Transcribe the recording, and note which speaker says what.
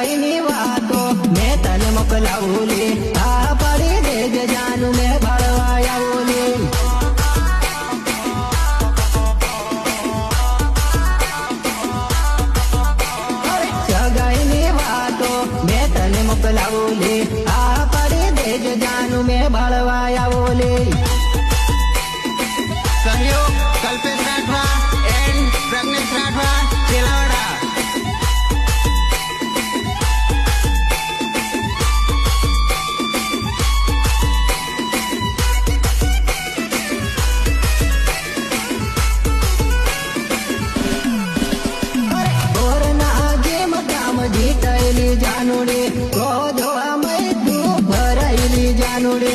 Speaker 1: સગાઈની વાતો મેં તને મોકલાવું લે આ પડી દેજે જાનું મેં ભળવા આવું લે સગાઈની વાતો મેં તને મોકલાવું લે આ પડી દેજે જાનું મેં ભળવા આવું લે
Speaker 2: सहयोग कल्पेश राठवा एंड प्रज्ञेश राठवा केलावड़ा।
Speaker 1: જીતાયેલી જાનુડે ક્રોધવા મેં તું ભરાયેલી જાનુડે